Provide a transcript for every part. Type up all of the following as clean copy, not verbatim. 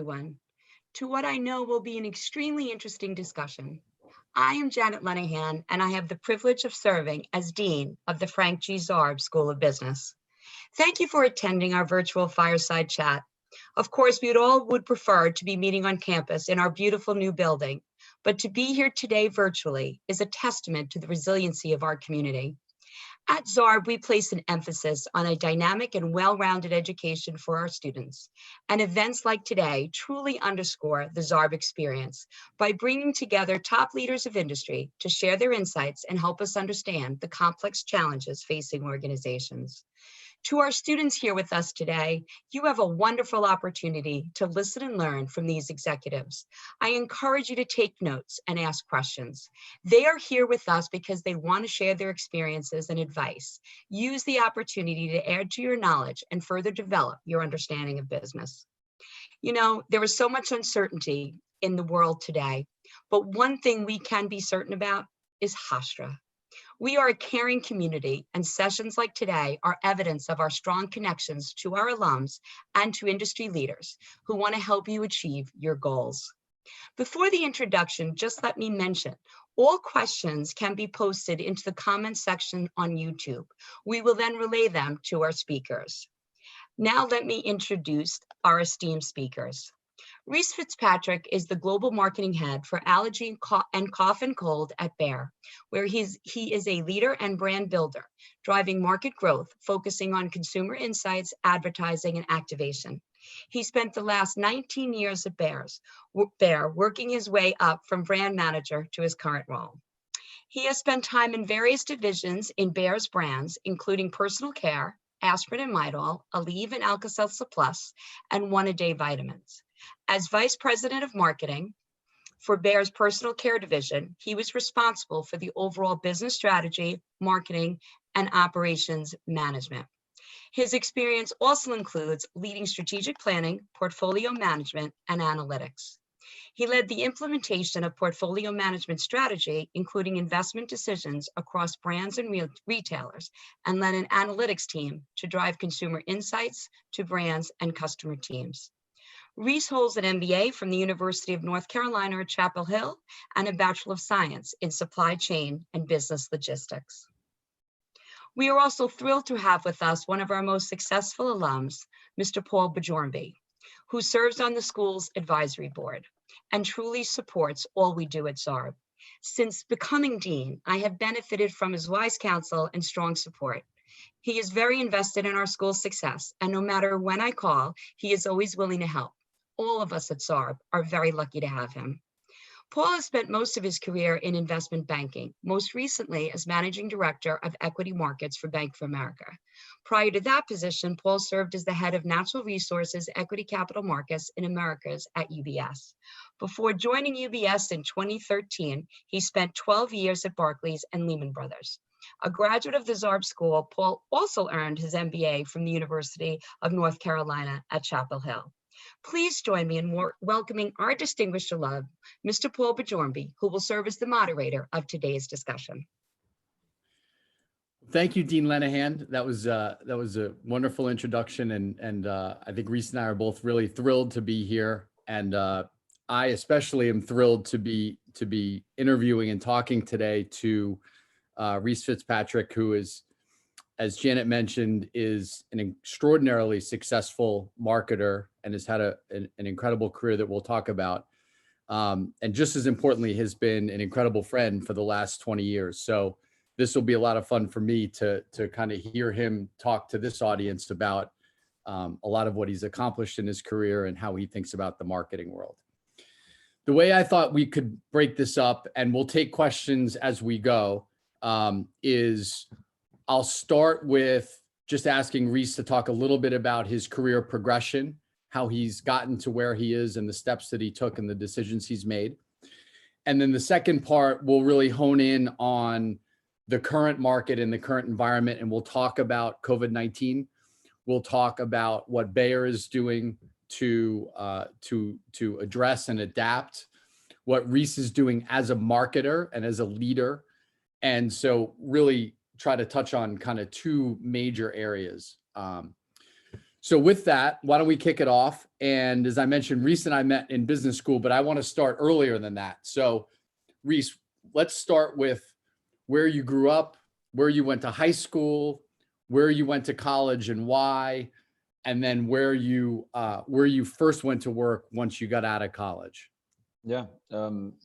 everyone, to what I know will be an extremely interesting discussion. I am Janet Lenahan, and I have the privilege of serving as Dean of the Frank G. Zarb School of Business. Thank you for attending our virtual fireside chat. Of course, we would prefer to be meeting on campus in our beautiful new building, but to be here today virtually is a testament to the resiliency of our community. At Zarb, we place an emphasis on a dynamic and well-rounded education for our students, and events like today truly underscore the Zarb experience by bringing together top leaders of industry to share their insights and help us understand the complex challenges facing organizations. To our students here with us today, you have a wonderful opportunity to listen and learn from these executives. I encourage you to take notes and ask questions. They are here with us because they want to share their experiences and advice. Use the opportunity to add to your knowledge and further develop your understanding of business. You know, there is so much uncertainty in the world today, but one thing we can be certain about is Hofstra. We are a caring community, and sessions like today are evidence of our strong connections to our alums and to industry leaders who want to help you achieve your goals. Before the introduction, just let me mention, all questions can be posted into the comments section on YouTube. We will then relay them to our speakers. Now let me introduce our esteemed speakers. Reece Fitzpatrick is the Global Marketing Head for Allergy and Cough and Cold at Bayer, where he is a leader and brand builder, driving market growth, focusing on consumer insights, advertising, and activation. He spent the last 19 years at Bayer, working his way up from brand manager to his current role. He has spent time in various divisions in Bayer's brands, including personal care, Aspirin and Midol, Aleve and Alka-Seltzer Plus, and One-A-Day vitamins. As Vice President of Marketing for Bayer's personal care division, he was responsible for the overall business strategy, marketing, and operations management. His experience also includes leading strategic planning, portfolio management, and analytics. He led the implementation of portfolio management strategy, including investment decisions across brands and retailers, and led an analytics team to drive consumer insights to brands and customer teams. Reece holds an MBA from the University of North Carolina at Chapel Hill and a Bachelor of Science in Supply Chain and Business Logistics. We are also thrilled to have with us one of our most successful alums, Mr. Paul Bajornby, who serves on the school's advisory board and truly supports all we do at Zarb. Since becoming dean, I have benefited from his wise counsel and strong support. He is very invested in our school's success, and no matter when I call, he is always willing to help. All of us at Zarb are very lucky to have him. Paul has spent most of his career in investment banking, most recently as Managing Director of Equity Markets for Bank of America. Prior to that position, Paul served as the head of Natural Resources Equity Capital Markets in Americas at UBS. Before joining UBS in 2013, he spent 12 years at Barclays and Lehman Brothers. A graduate of the Zarb School, Paul also earned his MBA from the University of North Carolina at Chapel Hill. Please join me in welcoming our distinguished alum, Mr. Paul Bajornby, who will serve as the moderator of today's discussion. Thank you, Dean Lenahan. That was a wonderful introduction, and I think Reece and I are both really thrilled to be here, and I especially am thrilled to be interviewing and talking today to Reece Fitzpatrick, who is, as Janet mentioned, is an extraordinarily successful marketer and has had an incredible career that we'll talk about. And just as importantly, has been an incredible friend for the last 20 years. So this will be a lot of fun for me to kind of hear him talk to this audience about a lot of what he's accomplished in his career and how he thinks about the marketing world. The way I thought we could break this up, and we'll take questions as we go, is I'll start with just asking Reece to talk a little bit about his career progression, how he's gotten to where he is and the steps that he took and the decisions he's made. And then the second part, we'll really hone in on the current market and the current environment, and we'll talk about COVID-19. We'll talk about what Bayer is doing to address and adapt, what Reece is doing as a marketer and as a leader. And so really try to touch on kind of two major areas. So with that, why don't we kick it off? And as I mentioned, Reece and I met in business school, but I want to start earlier than that. So Reece, let's start with where you grew up, where you went to high school, where you went to college and why, and then where you first went to work once you got out of college. Yeah.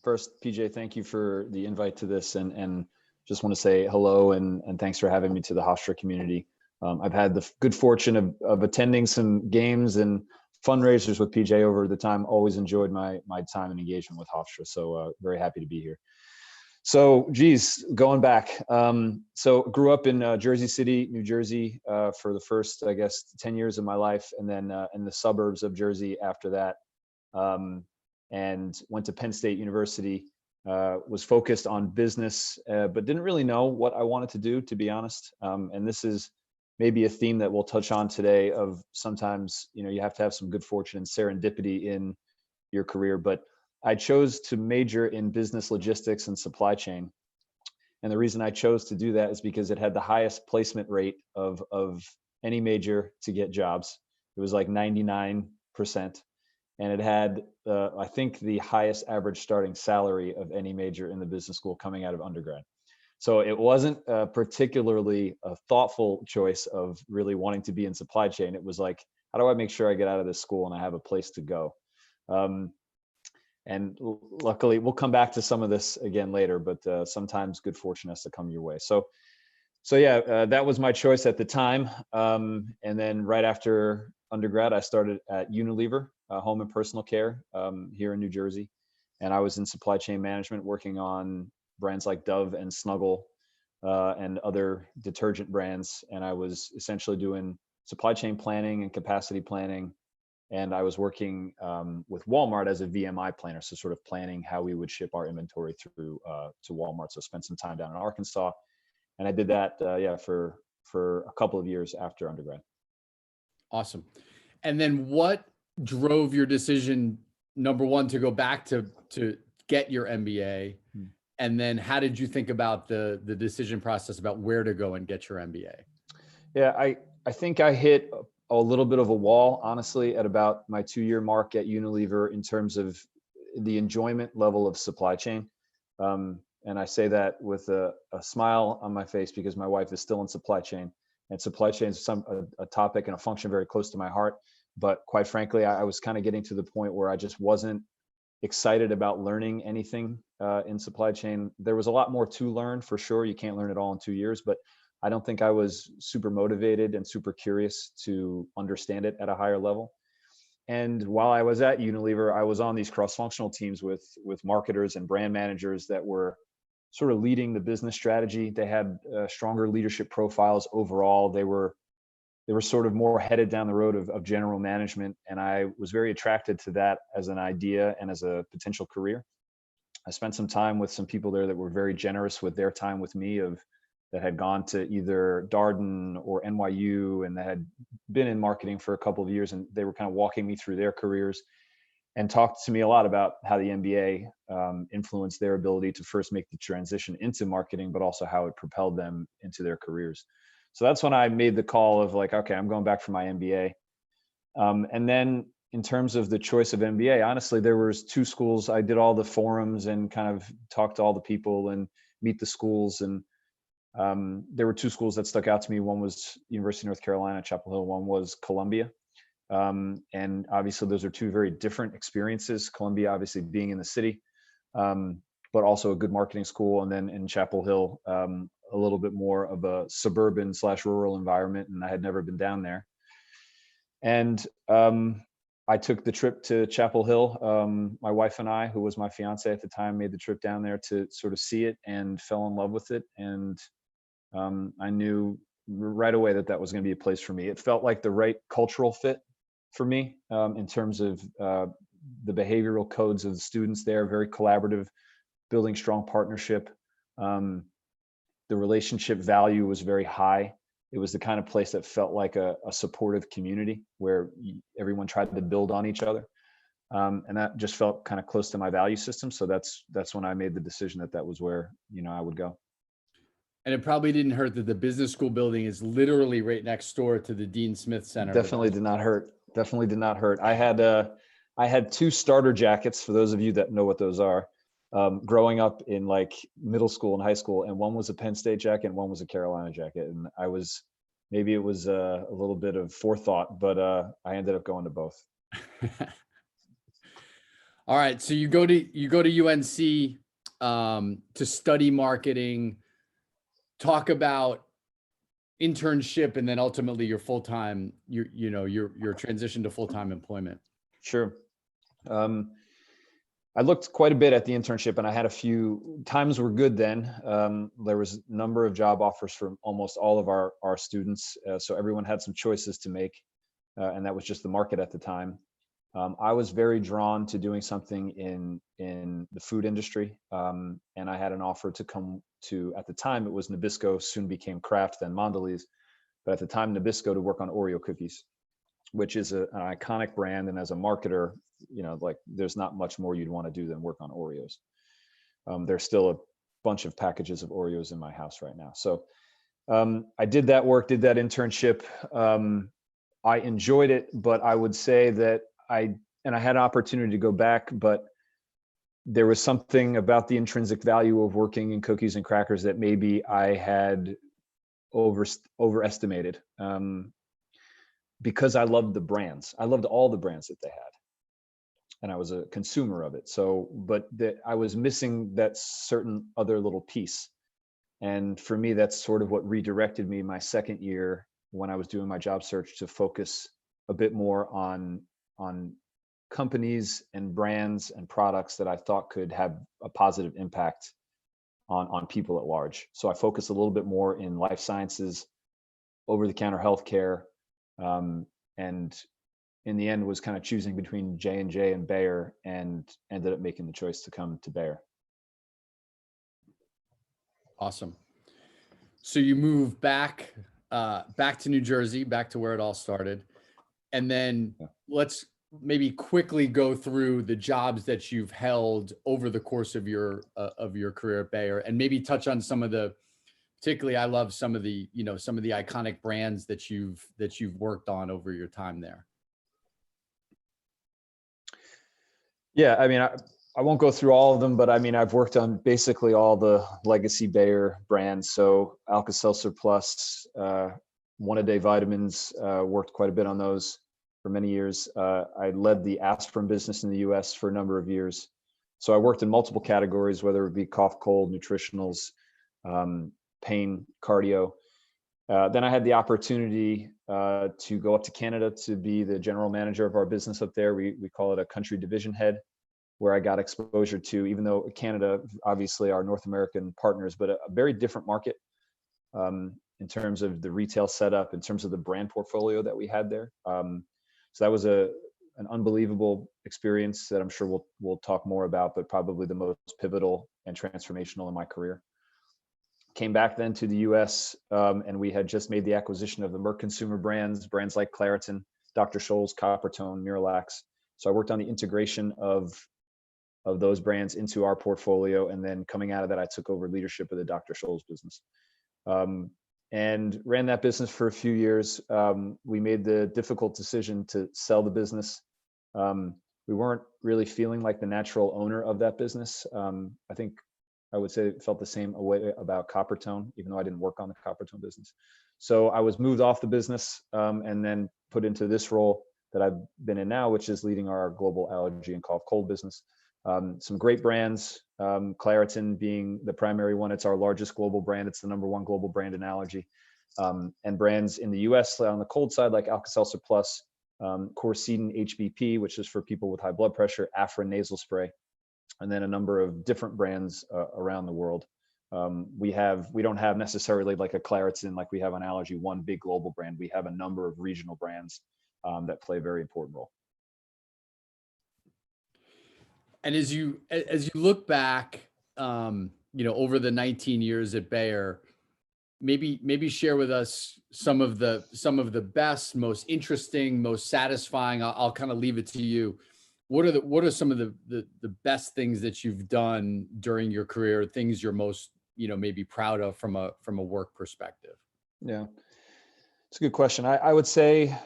First, PJ, thank you for the invite to this, and just want to say hello and thanks for having me to the Hofstra community. I've had the good fortune of attending some games and fundraisers with PJ over the time. Always enjoyed my time and engagement with Hofstra. So very happy to be here. So, geez, going back. So grew up in Jersey City, New Jersey, for the first, I guess, 10 years of my life, and then in the suburbs of Jersey after that. And went to Penn State University, was focused on business, but didn't really know what I wanted to do, to be honest. And this is maybe a theme that we'll touch on today of sometimes, you have to have some good fortune and serendipity in your career. But I chose to major in business logistics and supply chain. And the reason I chose to do that is because it had the highest placement rate of any major to get jobs. It was like 99%. And it had, I think, the highest average starting salary of any major in the business school coming out of undergrad. So it wasn't particularly a thoughtful choice of really wanting to be in supply chain. It was like, how do I make sure I get out of this school and I have a place to go? And luckily, we'll come back to some of this again later, but sometimes good fortune has to come your way. So yeah, that was my choice at the time. And then right after undergrad, I started at Unilever, Home and Personal Care, here in New Jersey. And I was in supply chain management, working on brands like Dove and Snuggle, and other detergent brands. And I was essentially doing supply chain planning and capacity planning. And I was working with Walmart as a VMI planner, so sort of planning how we would ship our inventory through to Walmart. So spent some time down in Arkansas, and I did that for a couple of years after undergrad. Awesome. And then what drove your decision, number one, to go back to get your MBA? And then how did you think about the decision process about where to go and get your MBA? Yeah, I think I hit a little bit of a wall, honestly, at about my 2-year mark at Unilever in terms of the enjoyment level of supply chain. And I say that with a smile on my face because my wife is still in supply chain, and supply chain is a topic and a function very close to my heart. But quite frankly, I was kind of getting to the point where I just wasn't excited about learning anything in supply chain. There was a lot more to learn, for sure. You can't learn it all in 2 years, but I don't think I was super motivated and super curious to understand it at a higher level. And while I was at Unilever, I was on these cross-functional teams with marketers and brand managers that were sort of leading the business strategy. They had stronger leadership profiles overall. They were sort of more headed down the road of general management. And I was very attracted to that as an idea and as a potential career. I spent some time with some people there that were very generous with their time with me, that had gone to either Darden or NYU and that had been in marketing for a couple of years. And they were kind of walking me through their careers and talked to me a lot about how the MBA influenced their ability to first make the transition into marketing, but also how it propelled them into their careers. So that's when I made the call of like, okay, I'm going back for my MBA. And then in terms of the choice of MBA, honestly, there was 2 schools. I did all the forums and kind of talked to all the people and meet the schools. And there were 2 schools that stuck out to me. One was University of North Carolina, Chapel Hill. One was Columbia. And obviously those are 2 very different experiences. Columbia, obviously being in the city, but also a good marketing school. And then in Chapel Hill, a little bit more of a suburban/rural environment. And I had never been down there. And I took the trip to Chapel Hill. My wife and I, who was my fiance at the time, made the trip down there to sort of see it and fell in love with it. And I knew right away that was going to be a place for me. It felt like the right cultural fit for me in terms of the behavioral codes of the students there, very collaborative, building strong partnership. The relationship value was very high. It was the kind of place that felt like a supportive community where everyone tried to build on each other. And that just felt kind of close to my value system. So that's when I made the decision that was where, I would go. And it probably didn't hurt that the business school building is literally right next door to the Dean Smith Center. Definitely did not hurt. Definitely did not hurt. I had two starter jackets, for those of you that know what those are, growing up in like middle school and high school, and one was a Penn State jacket and one was a Carolina jacket. And maybe it was a little bit of forethought, but I ended up going to both. All right. So you go to UNC to study marketing, talk about internship, and then ultimately your full-time, your transition to full-time employment. Sure. I looked quite a bit at the internship, and I had a few times were good then. There was a number of job offers from almost all of our students. So everyone had some choices to make, and that was just the market at the time. I was very drawn to doing something in the food industry. And I had an offer to come to, at the time it was Nabisco, soon became Kraft, then Mondelez. But at the time, Nabisco, to work on Oreo cookies, which is an iconic brand. And as a marketer, like there's not much more you'd want to do than work on Oreos. There's still a bunch of packages of Oreos in my house right now. So I did that work, did that internship. I enjoyed it, but I would say that I had an opportunity to go back, but there was something about the intrinsic value of working in cookies and crackers that maybe I had overestimated. Because I loved the brands. I loved all the brands that they had. And I was a consumer of it. So, but I was missing that certain other little piece. And for me, that's sort of what redirected me my second year when I was doing my job search to focus a bit more on companies and brands and products that I thought could have a positive impact on people at large. So I focused a little bit more in life sciences, over-the-counter healthcare, and in the end was kind of choosing between J&J and Bayer, and ended up making the choice to come to Bayer. Awesome. So you move back to New Jersey, back to where it all started. And then let's maybe quickly go through the jobs that you've held over the course of your career at Bayer, and maybe touch on some of the, particularly I love some of the iconic brands that you've worked on over your time there. Yeah, I mean, I won't go through all of them, but I mean, I've worked on basically all the legacy Bayer brands. So Alka-Seltzer Plus, One A Day vitamins, worked quite a bit on those for many years. I led the Aspirin business in the US for a number of years. So I worked in multiple categories, whether it be cough, cold, nutritionals, pain, cardio. Then I had the opportunity to go up to Canada to be the general manager of our business up there. We call it a country division head, where I got exposure to, even though Canada, obviously our North American partners, but a very different market in terms of the retail setup, in terms of the brand portfolio that we had there. So that was an unbelievable experience that I'm sure we'll talk more about, but probably the most pivotal and transformational in my career. Came back then to the US, and we had just made the acquisition of the Merck consumer brands like Claritin, Dr. Scholl's, Coppertone, Miralax. So I worked on the integration of those brands into our portfolio. And then coming out of that, I took over leadership of the Dr. Scholl's business, and ran that business for a few years. We made the difficult decision to sell the business. We weren't really feeling like the natural owner of that business. I think I would say it felt the same way about Coppertone, even though I didn't work on the Coppertone business. So I was moved off the business, and then put into this role that I've been in now, which is leading our global allergy and cough cold business. Some great brands, Claritin being the primary one. It's our largest global brand. It's the #1 global brand in allergy. And brands in the US on the cold side, like Alka-Seltzer Plus, Corcidin HBP, which is for people with high blood pressure, Aspirin nasal spray, and then a number of different brands around the world. We don't have necessarily like a Claritin like we have on allergy, one big global brand. We have a number of regional brands that play a very important role. And as you look back, over the 19 years at Bayer, maybe share with us some of the best, most interesting, most satisfying. I'll kind of leave it to you. What are some of the best things that you've done during your career? Things you're most maybe proud of from a work perspective? Yeah, it's a good question. I would say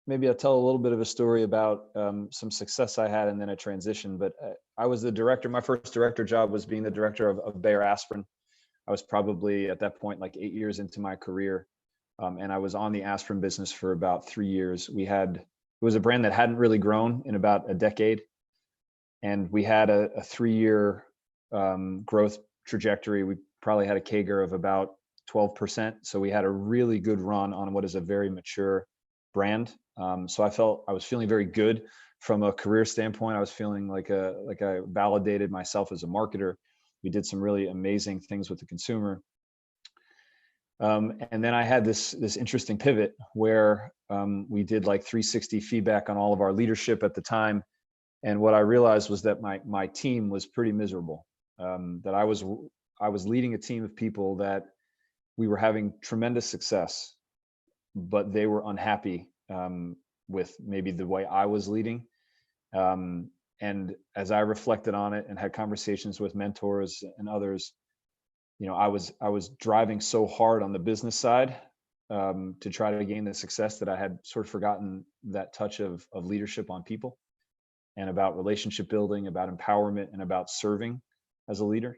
maybe I'll tell a little bit of a story about some success I had and then a transition. But I was the director. My first director job was being the director of Bayer Aspirin. I was probably at that point like 8 years into my career, and I was on the aspirin business for about 3 years. It was a brand that hadn't really grown in about a decade, and we had a 3-year growth trajectory. We probably had a CAGR of about 12%. So we had a really good run on what is a very mature brand. So I was feeling very good from a career standpoint. I was feeling like I validated myself as a marketer. We did some really amazing things with the consumer. And then I had this interesting pivot where we did like 360 feedback on all of our leadership at the time. And what I realized was that my team was pretty miserable. That I was leading a team of people that we were having tremendous success, but they were unhappy with maybe the way I was leading. And as I reflected on it and had conversations with mentors and others, I was driving so hard on the business side to try to gain the success that I had sort of forgotten that touch of leadership on people and about relationship building, about empowerment, and about serving as a leader.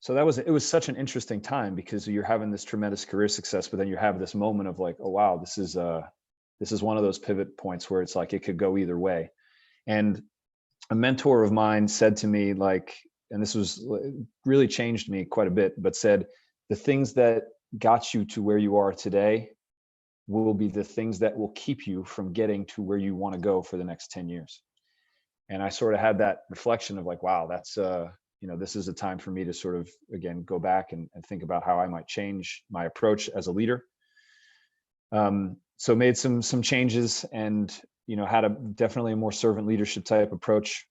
So it was such an interesting time because you're having this tremendous career success, but then you have this moment of like, oh wow, this is one of those pivot points where it's like it could go either way. And a mentor of mine said to me, like, and this was really changed me quite a bit, but said, the things that got you to where you are today will be the things that will keep you from getting to where you want to go for the next 10 years. And I sort of had that reflection of like, wow, that's this is a time for me to sort of, again, go back and think about how I might change my approach as a leader. So made some changes and, had definitely a more servant leadership type approach.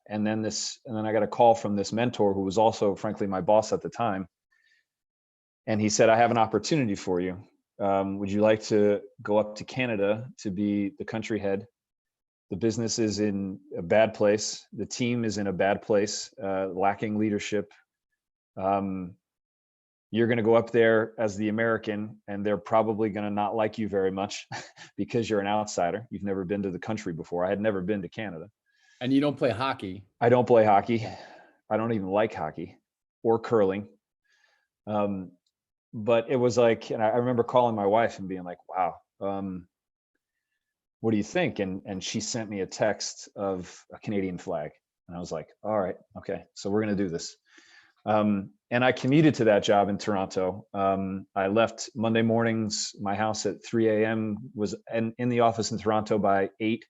And then I got a call from this mentor who was also, frankly, my boss at the time. And he said, I have an opportunity for you. Would you like to go up to Canada to be the country head? The business is in a bad place. The team is in a bad place, lacking leadership. You're going to go up there as the American, and they're probably going to not like you very much because you're an outsider. You've never been to the country before. I had never been to Canada. And you don't play hockey. I don't play hockey. I don't even like hockey or curling. But it was like, and I remember calling my wife and being like, wow, what do you think? And she sent me a text of a Canadian flag. And I was like, all right, okay, so we're going to do this. And I commuted to that job in Toronto. I left Monday mornings, my house at 3 a.m., was in the office in Toronto by 8.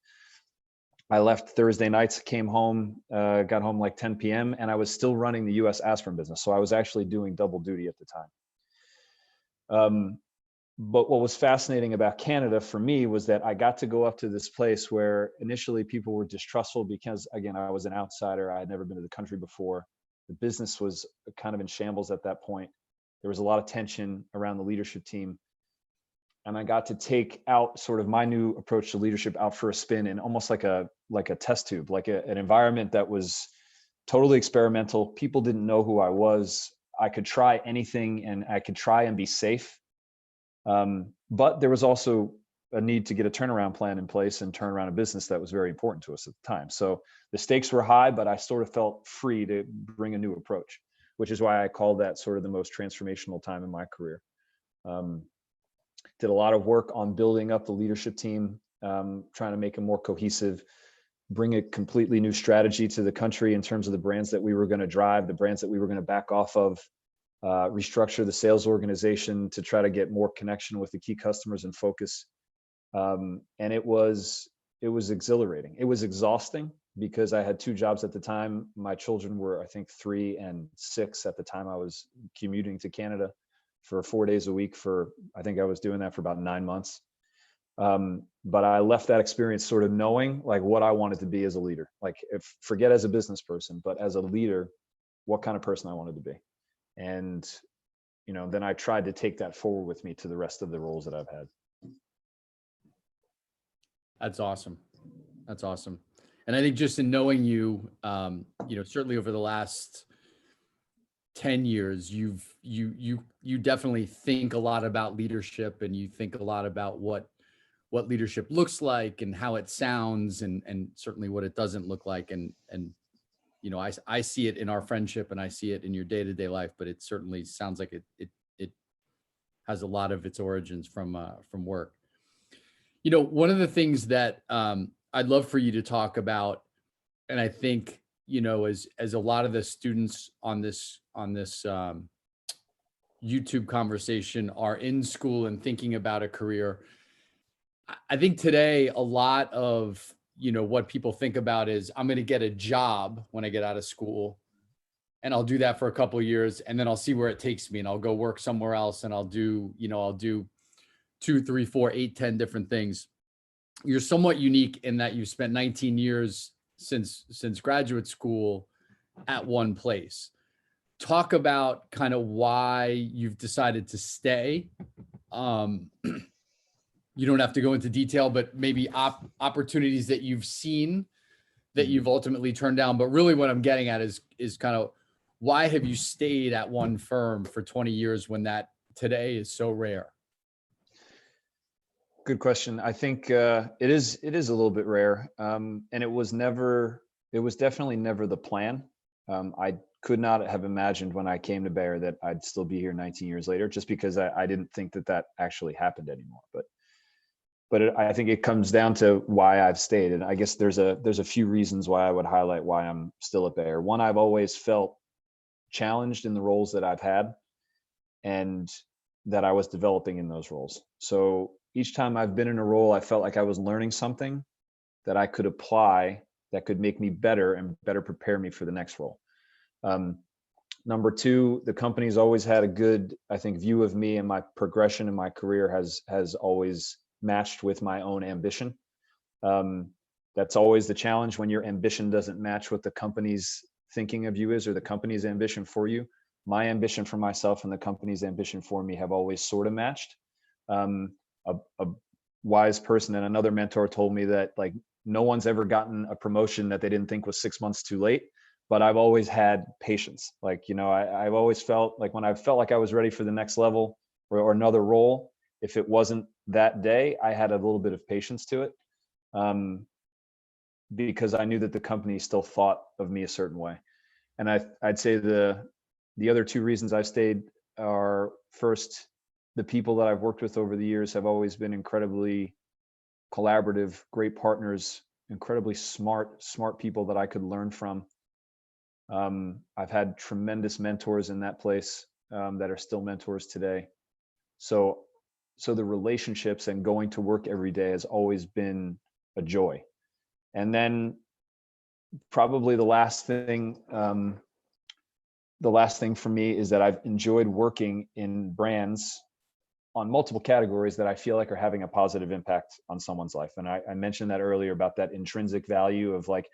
I left Thursday nights, came home, got home like 10 p.m. and I was still running the US aspirin business. So I was actually doing double duty at the time. But what was fascinating about Canada for me was that I got to go up to this place where initially people were distrustful because, again, I was an outsider. I had never been to the country before. The business was kind of in shambles at that point. There was a lot of tension around the leadership team. And I got to take out sort of my new approach to leadership out for a spin in almost like a test tube, like an environment that was totally experimental. People didn't know who I was. I could try anything and I could try and be safe. But there was also a need to get a turnaround plan in place and turn around a business that was very important to us at the time. So the stakes were high, but I sort of felt free to bring a new approach, which is why I call that sort of the most transformational time in my career. Did a lot of work on building up the leadership team, trying to make it more cohesive, bring a completely new strategy to the country in terms of the brands that we were going to drive, the brands that we were going to back off of, restructure the sales organization to try to get more connection with the key customers and focus. And it was exhilarating. It was exhausting because I had 2 jobs at the time. My children were, I think, 3 and 6 at the time. I was commuting to Canada for 4 days a week I think I was doing that for about 9 months. But I left that experience sort of knowing like what I wanted to be as a leader, like forget as a business person, but as a leader, what kind of person I wanted to be. And, then I tried to take that forward with me to the rest of the roles that I've had. That's awesome. That's awesome. And I think just in knowing you, certainly over the last 10 years, you definitely think a lot about leadership, and you think a lot about what leadership looks like and how it sounds, and certainly what it doesn't look like. And you know, I see it in our friendship, and I see it in your day-to-day life, but it certainly sounds like it has a lot of its origins from work. You know, one of the things that I'd love for you to talk about, and I think, you know, as a lot of the students on this YouTube conversation are in school and thinking about a career, I think today a lot of, you know, what people think about is, I'm going to get a job when I get out of school, and I'll do that for a couple of years, and then I'll see where it takes me, and I'll go work somewhere else, and I'll do 2, 3, 4, 8, 10 different things. You're somewhat unique in that you spent 19 years since graduate school at one place. Talk about kind of why you've decided to stay. You don't have to go into detail, but maybe opportunities that you've seen that you've ultimately turned down. But really what I'm getting at is kind of, why have you stayed at one firm for 20 years when that today is so rare? Good question. I think it is a little bit rare, and it was definitely never the plan. I could not have imagined when I came to Bayer that I'd still be here 19 years later, just because I didn't think that actually happened anymore. But I think it comes down to why I've stayed, and I guess there's a few reasons why I would highlight why I'm still at Bayer. One, I've always felt challenged in the roles that I've had, and that I was developing in those roles. So each time I've been in a role, I felt like I was learning something that I could apply that could make me better and better prepare me for the next role. Number two, the company's always had a good, I think, view of me, and my progression in my career has always matched with my own ambition. That's always the challenge when your ambition doesn't match what the company's thinking of you is, or the company's ambition for you. My ambition for myself and the company's ambition for me have always sort of matched. A wise person and another mentor told me that, like, no one's ever gotten a promotion that they didn't think was 6 months too late, but I've always had patience. Like, you know, I've always felt like when I felt like I was ready for the next level or another role, if it wasn't that day, I had a little bit of patience to it, because I knew that the company still thought of me a certain way. And I'd say the other two reasons I've stayed are, first, the people that I've worked with over the years have always been incredibly collaborative, great partners, incredibly smart people that I could learn from. I've had tremendous mentors in that place, that are still mentors today. So the relationships and going to work every day has always been a joy. And then probably the last thing for me is that I've enjoyed working in brands on multiple categories that I feel like are having a positive impact on someone's life. And I mentioned that earlier about that intrinsic value of, like,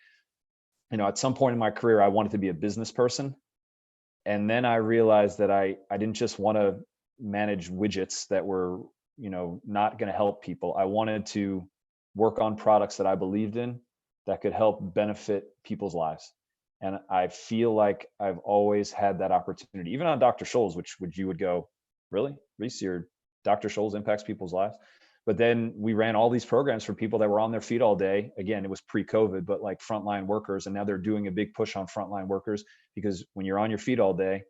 you know, at some point in my career, I wanted to be a business person. And then I realized that I didn't just want to manage widgets that were, you know, not going to help people. I wanted to work on products that I believed in that could help benefit people's lives. And I feel like I've always had that opportunity, even on Dr. Scholl's, which you would go, really, Reece, your Dr. Scholl's impacts people's lives. But then we ran all these programs for people that were on their feet all day. Again, it was pre-COVID, but like frontline workers. And now they're doing a big push on frontline workers, because when you're on your feet all day,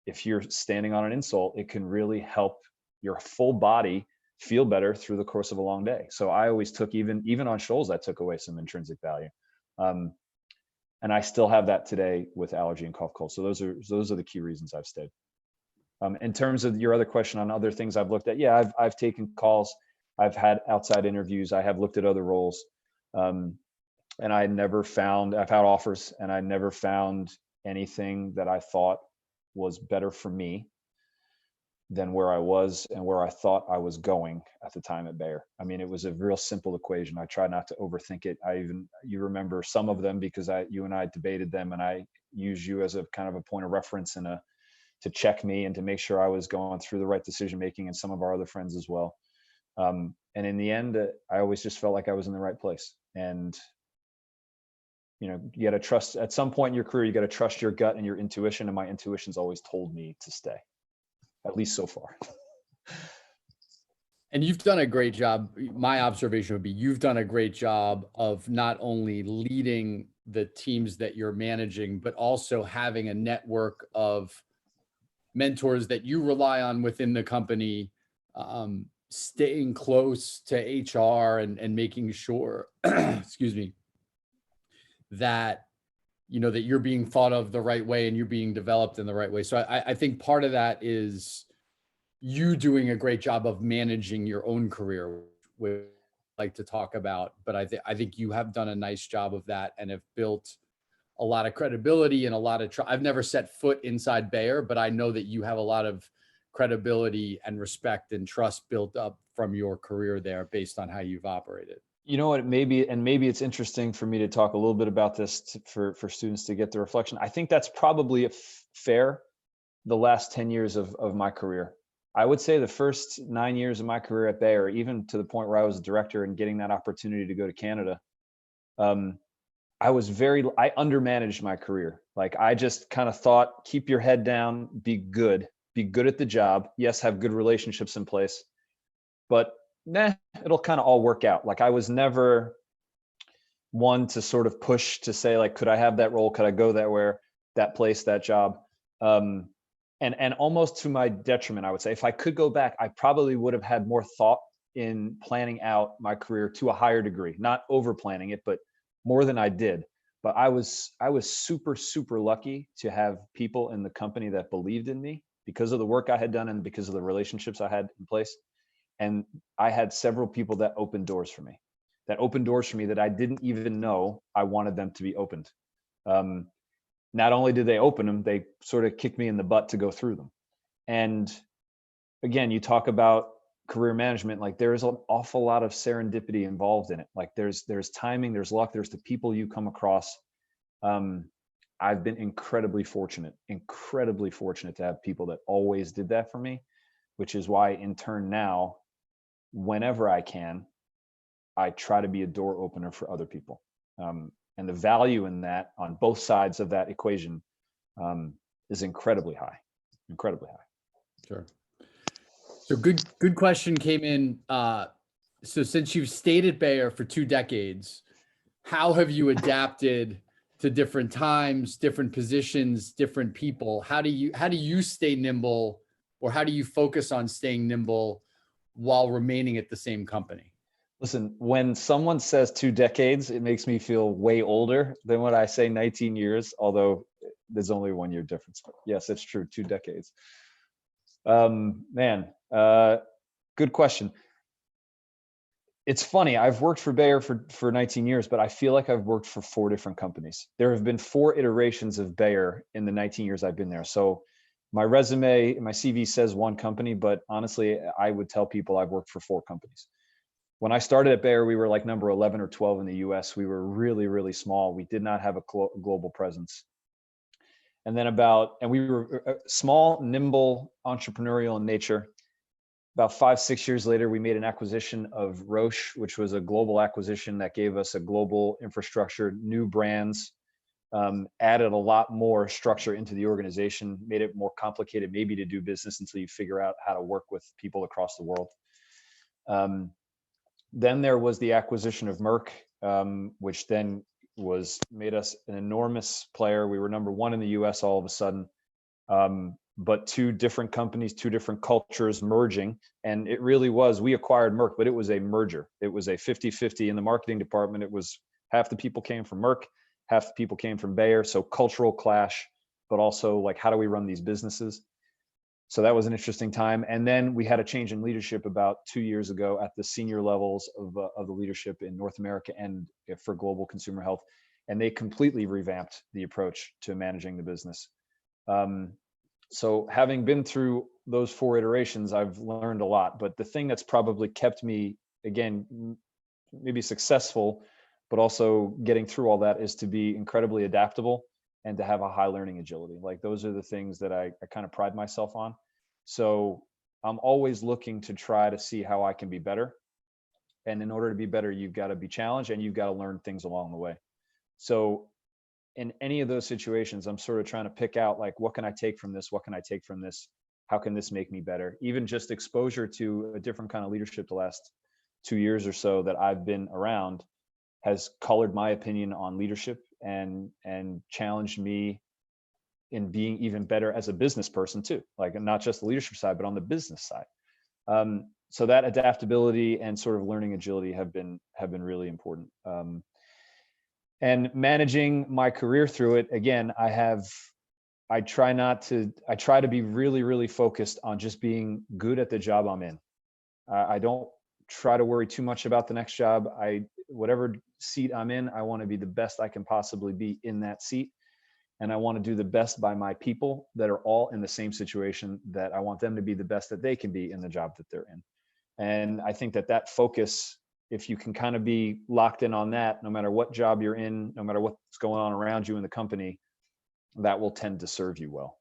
if you're standing on an insult, it can really help your full body feel better through the course of a long day. So I always took, even on Scholl's, I took away some intrinsic value. And I still have that today with allergy and cough cold. So those are the key reasons I've stayed. In terms of your other question on other things I've looked at, yeah, I've taken calls, I've had outside interviews, I have looked at other roles, and I've had offers, and I never found anything that I thought was better for me than where I was and where I thought I was going at the time at Bayer. I mean, it was a real simple equation. I try not to overthink it. You remember some of them because you and I debated them, and I use you as a kind of a point of reference and to check me and to make sure I was going through the right decision-making, and some of our other friends as well. And in the end, I always just felt like I was in the right place. And you got to trust at some point in your career, you got to trust your gut and your intuition. And my intuition's always told me to stay, at least so far. And you've done a great job. My observation would be you've done a great job of not only leading the teams that you're managing, but also having a network of mentors that you rely on within the company, staying close to HR and making sure, excuse me, that, that you're being thought of the right way and you're being developed in the right way. So I think part of that is you doing a great job of managing your own career, which I like to talk about, but I think you have done a nice job of that and have built a lot of credibility and a lot of I've never set foot inside Bayer, but I know that you have a lot of credibility and respect and trust built up from your career there based on how you've operated. You know what, maybe it's interesting for me to talk a little bit about this for students to get the reflection. I think that's probably fair the last 10 years of my career. I would say the first 9 years of my career at Bayer, even to the point where I was a director and getting that opportunity to go to Canada, I undermanaged my career. Like I just kind of thought, keep your head down, be good at the job. Yes, have good relationships in place, but it'll kind of all work out. Like I was never one to sort of push to say like, could I have that role? Could I go that place, that job? And almost to my detriment, I would say, if I could go back, I probably would have had more thought in planning out my career to a higher degree, not over planning it, but more than I did. But I was super, super lucky to have people in the company that believed in me because of the work I had done and because of the relationships I had in place. And I had several people that opened doors for me that I didn't even know I wanted them to be opened. Not only did they open them, they sort of kicked me in the butt to go through them. And again, you talk about career management, like there's an awful lot of serendipity involved in it. Like there's timing, there's luck, there's the people you come across. I've been incredibly fortunate to have people that always did that for me, which is why in turn now, whenever I can, I try to be a door opener for other people. And the value in that on both sides of that equation is incredibly high. Sure. So good question came in. So since you've stayed at Bayer for 2 decades, how have you adapted to different times, different positions, different people? How do you stay nimble, or how do you focus on staying nimble while remaining at the same company? Listen, when someone says 2 decades, it makes me feel way older than when I say 19 years, although there's only 1 year difference. But yes, it's true, 2 decades. Good question. It's funny, I've worked for Bayer for 19 years, but I feel like I've worked for 4 different companies. There have been 4 iterations of Bayer in the 19 years I've been there. So my resume, my CV says 1 company, but honestly, I would tell people I've worked for 4 companies. When I started at Bayer, we were like number 11 or 12 in the US. We were really, really small. We did not have a global presence. And we were small, nimble, entrepreneurial in nature. About 5-6 years later, we made an acquisition of Roche, which was a global acquisition that gave us a global infrastructure, new brands, added a lot more structure into the organization, made it more complicated maybe to do business until you figure out how to work with people across the world. Then there was the acquisition of Merck, which then made us an enormous player. We were number 1 in the US all of a sudden, but 2 different companies, 2 different cultures merging. And it really was, we acquired Merck, but it was a merger. It was a 50-50 in the marketing department. It was half the people came from Merck, half the people came from Bayer. So cultural clash, but also like, how do we run these businesses? So that was an interesting time. And then we had a change in leadership about 2 years ago at the senior levels of the leadership in North America and for global consumer health. And they completely revamped the approach to managing the business. So having been through those 4 iterations, I've learned a lot. But the thing that's probably kept me, again, maybe successful, but also getting through all that is to be incredibly adaptable and to have a high learning agility. Like those are the things that I kind of pride myself on. So I'm always looking to try to see how I can be better. And in order to be better, you've got to be challenged and you've got to learn things along the way. So in any of those situations, I'm sort of trying to pick out like, what can I take from this? What can I take from this? How can this make me better? Even just exposure to a different kind of leadership the last 2 years or so that I've been around has colored my opinion on leadership and challenged me in being even better as a business person too, like not just the leadership side, but on the business side. So that adaptability and sort of learning agility have been really important. And managing my career through it, again, I try to be really, really focused on just being good at the job I'm in. I don't try to worry too much about the next job. Whatever seat I'm in, I want to be the best I can possibly be in that seat. And I want to do the best by my people that are all in the same situation, that I want them to be the best that they can be in the job that they're in. And I think that focus, if you can kind of be locked in on that, no matter what job you're in, no matter what's going on around you in the company, that will tend to serve you well.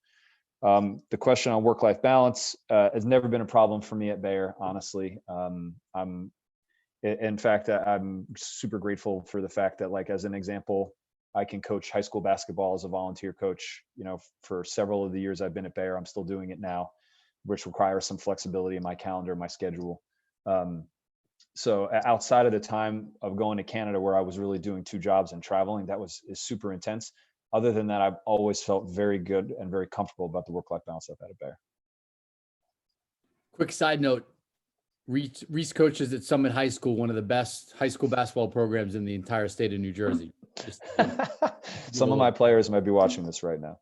The question on work-life balance has never been a problem for me at Bayer, honestly. In fact, I'm super grateful for the fact that, like, as an example, I can coach high school basketball as a volunteer coach. For several of the years I've been at Bayer, I'm still doing it now, which requires some flexibility in my calendar, my schedule. So outside of the time of going to Canada, where I was really doing 2 jobs and traveling, is super intense. Other than that, I've always felt very good and very comfortable about the work-life balance I've had at Bayer. Quick side note, Reece coaches at Summit High School, one of the best high school basketball programs in the entire state of New Jersey. Some of my players might be watching this right now.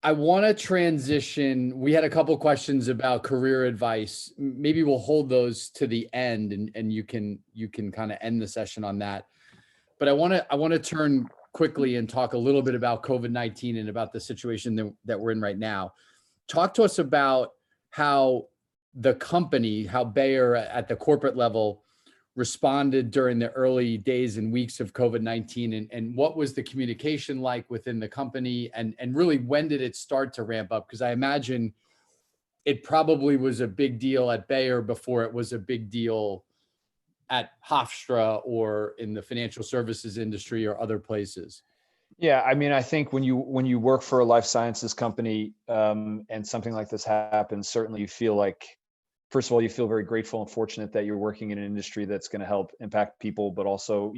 I want to transition. We had a couple questions about career advice. Maybe we'll hold those to the end, and you can kind of end the session on that. But I want to turn quickly and talk a little bit about COVID-19 and about the situation that we're in right now. Talk to us about how the company, how Bayer at the corporate level responded during the early days and weeks of COVID-19, and what was the communication like within the company, and really when did it start to ramp up? Because I imagine it probably was a big deal at Bayer before it was a big deal at Hofstra or in the financial services industry or other places. Yeah, I mean, I think when you work for a life sciences company and something like this happens, certainly you feel like, first of all, you feel very grateful and fortunate that you're working in an industry that's going to help impact people, but also,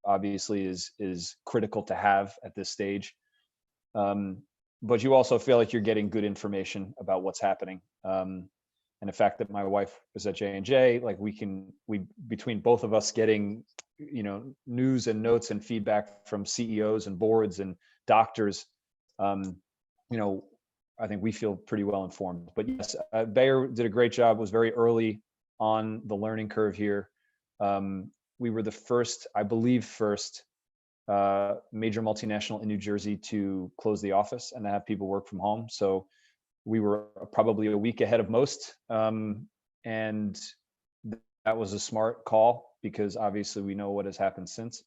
obviously is critical to have at this stage. But you also feel like you're getting good information about what's happening. And the fact that my wife was at J&J, like we between both of us getting, news and notes and feedback from CEOs and boards and doctors, I think we feel pretty well informed. But yes, Bayer did a great job, was very early on the learning curve here. We were the first major multinational in New Jersey to close the office and to have people work from home. So we were probably a week ahead of most. And that was a smart call because obviously we know what has happened since.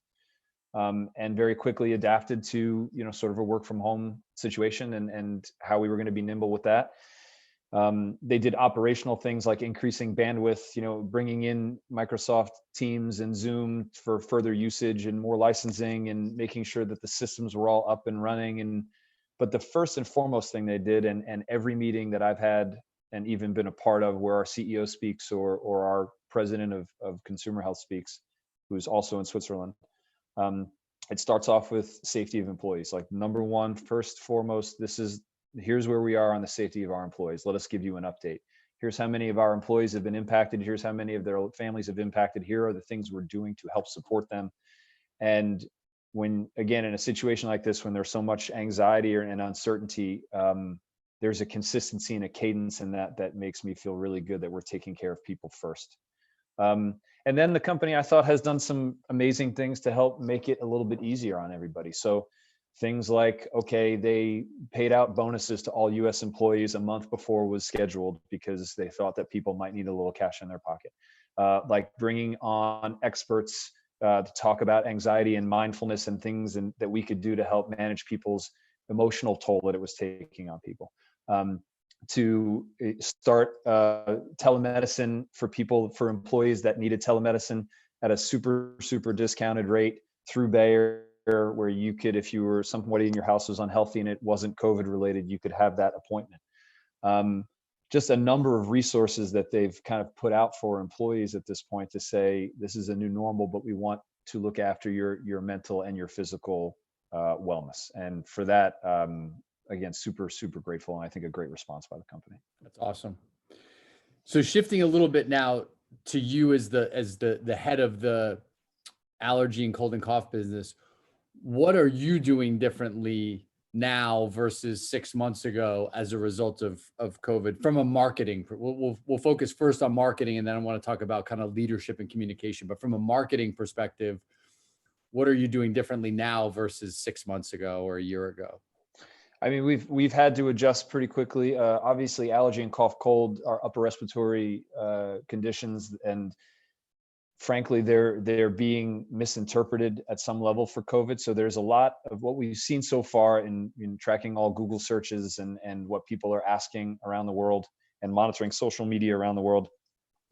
And very quickly adapted to, sort of a work from home situation and how we were going to be nimble with that. They did operational things like increasing bandwidth, bringing in Microsoft Teams and Zoom for further usage and more licensing and making sure that the systems were all up and running. But the first and foremost thing they did, and every meeting that I've had and even been a part of where our CEO speaks or our president of consumer health speaks, who's also in Switzerland, it starts off with safety of employees. Like number one, first, foremost, here's where we are on the safety of our employees. Let us give you an update. Here's how many of our employees have been impacted. Here's how many of their families have impacted. Here are the things we're doing to help support them. And when, again, in a situation like this, when there's so much anxiety and uncertainty, there's a consistency and a cadence in that makes me feel really good that we're taking care of people first. And then the company, I thought, has done some amazing things to help make it a little bit easier on everybody. So things like, okay, they paid out bonuses to all US employees a month before was scheduled because they thought that people might need a little cash in their pocket. Like bringing on experts to talk about anxiety and mindfulness and things that we could do to help manage people's emotional toll that it was taking on people. To start telemedicine for employees that needed telemedicine at a super discounted rate through Bayer where you could, if you were somebody in your house was unhealthy and it wasn't COVID related, you could have that appointment. Just a number of resources that they've kind of put out for employees at this point to say, this is a new normal, but we want to look after your mental and your physical wellness. And for that, again, super, super grateful. And I think a great response by the company. That's awesome. So shifting a little bit now to you as the head of the allergy and cold and cough business, what are you doing differently now versus 6 months ago as a result of COVID from a marketing? We'll focus first on marketing, and then I want to talk about kind of leadership and communication. But from a marketing perspective, what are you doing differently now versus 6 months ago or a year ago? I mean, we've had to adjust pretty quickly. Obviously, allergy and cough, cold are upper respiratory conditions, and frankly, they're being misinterpreted at some level for COVID. So there's a lot of what we've seen so far in tracking all Google searches and what people are asking around the world and monitoring social media around the world.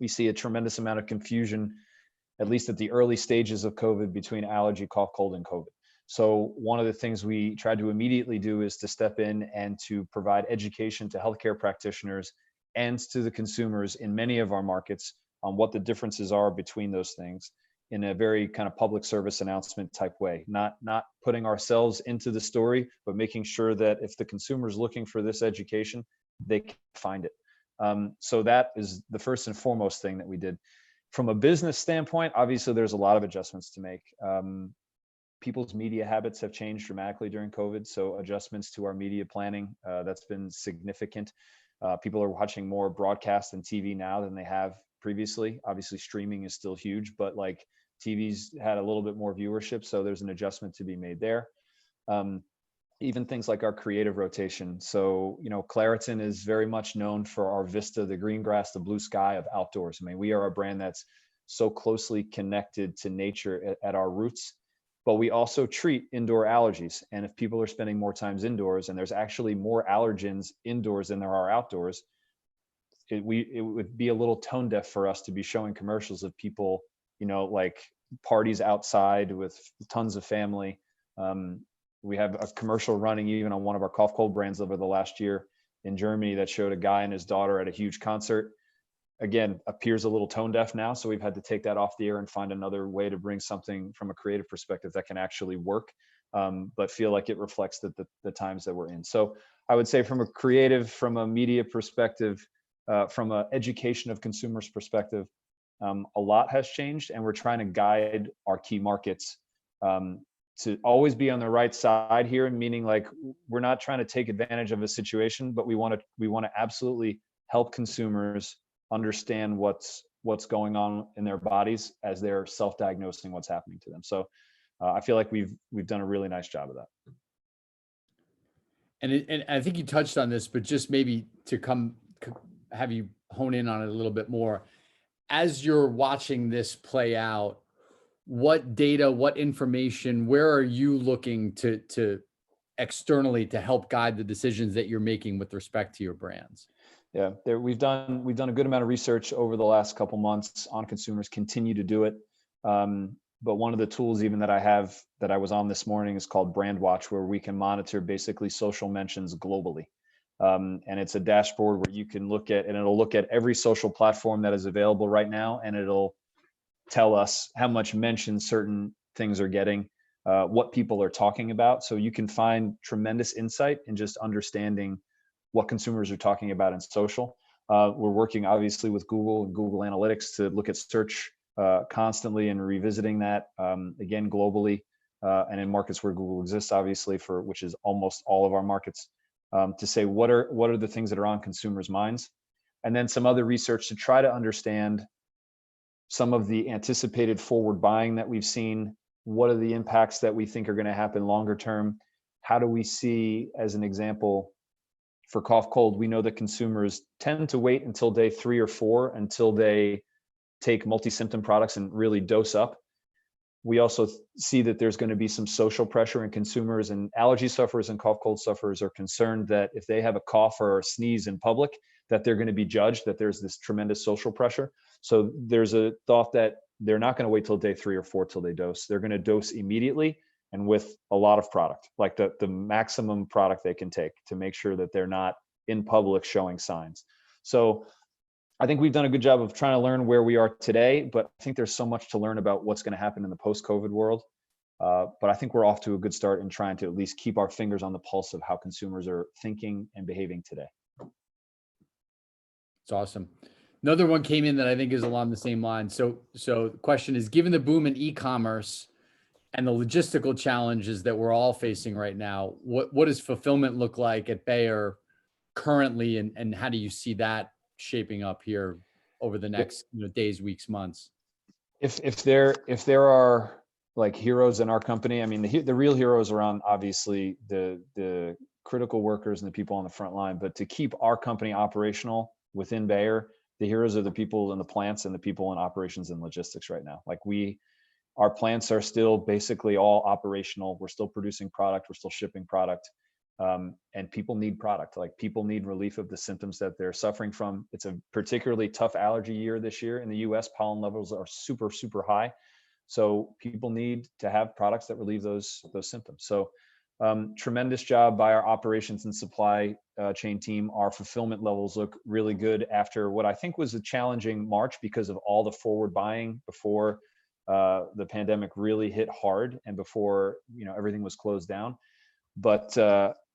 We see a tremendous amount of confusion, at least at the early stages of COVID, between allergy, cough, cold, and COVID. So one of the things we tried to immediately do is to step in and to provide education to healthcare practitioners and to the consumers in many of our markets on what the differences are between those things in a very kind of public service announcement type way, not putting ourselves into the story, but making sure that if the consumer is looking for this education, they can find it. So that is the first and foremost thing that we did. From a business standpoint, obviously there's a lot of adjustments to make. People's media habits have changed dramatically during COVID. So adjustments to our media planning, that's been significant. People are watching more broadcast and TV now than they have previously. Obviously streaming is still huge, but like TV's had a little bit more viewership. So there's an adjustment to be made there. Even things like our creative rotation. So, Claritin is very much known for our vista, the green grass, the blue sky of outdoors. I mean, we are a brand that's so closely connected to nature at our roots, but we also treat indoor allergies. And if people are spending more times indoors, and there's actually more allergens indoors than there are outdoors, it would be a little tone deaf for us to be showing commercials of people, like parties outside with tons of family. We have a commercial running even on one of our cough cold brands over the last year in Germany that showed a guy and his daughter at a huge concert. Again, appears a little tone deaf now. So we've had to take that off the air and find another way to bring something from a creative perspective that can actually work, but feel like it reflects the times that we're in. So I would say from a creative, from a media perspective, from an education of consumers perspective, a lot has changed, and we're trying to guide our key markets to always be on the right side here, meaning like we're not trying to take advantage of a situation, but we want to absolutely help consumers understand what's going on in their bodies as they're self-diagnosing what's happening to them. So I feel like we've done a really nice job of that. And I think you touched on this, but just maybe to have you hone in on it a little bit more. As you're watching this play out, what data, what information, where are you looking to externally to help guide the decisions that you're making with respect to your brands? Yeah, we've done a good amount of research over the last couple months on consumers, continue to do it. But one of the tools even that I have that I was on this morning is called Brand Watch, where we can monitor basically social mentions globally. And it's a dashboard where you can look at, and it'll look at every social platform that is available right now, and it'll tell us how much mention certain things are getting, what people are talking about. So you can find tremendous insight in just understanding what consumers are talking about in social. We're working obviously with Google and Google Analytics to look at search constantly and revisiting that, again, globally, and in markets where Google exists, obviously, which is almost all of our markets, to say what are the things that are on consumers' minds, and then some other research to try to understand some of the anticipated forward buying that we've seen. What are the impacts that we think are going to happen longer term? How do we see, as an example, for cough cold, we know that consumers tend to wait until day 3 or 4 until they take multi-symptom products and really dose up. We also see that there's going to be some social pressure, and consumers and allergy sufferers and cough cold sufferers are concerned that if they have a cough or a sneeze in public, that they're going to be judged, that there's this tremendous social pressure. So there's a thought that they're not going to wait till day 3 or 4 till they dose. They're going to dose immediately and with a lot of product, like the maximum product they can take to make sure that they're not in public showing signs. So I think we've done a good job of trying to learn where we are today, but I think there's so much to learn about what's going to happen in the post-COVID world. But I think we're off to a good start in trying to at least keep our fingers on the pulse of how consumers are thinking and behaving today. It's awesome. Another one came in that I think is along the same line. So the question is, given the boom in e-commerce and the logistical challenges that we're all facing right now, what does fulfillment look like at Bayer currently, and how do you see that shaping up here over the next days, weeks, months? If there are like heroes in our company, I mean, the real heroes are on obviously the critical workers and the people on the front line, but to keep our company operational within Bayer, the heroes are the people in the plants and the people in operations and logistics right now. Like our plants are still basically all operational. We're still producing product. We're still shipping product. And people need product. Like people need relief of the symptoms that they're suffering from. It's a particularly tough allergy year this year in the US. Pollen levels are super, super high. So people need to have products that relieve those symptoms. So tremendous job by our operations and supply chain team. Our fulfillment levels look really good after what I think was a challenging March because of all the forward buying before the pandemic really hit hard and before everything was closed down. But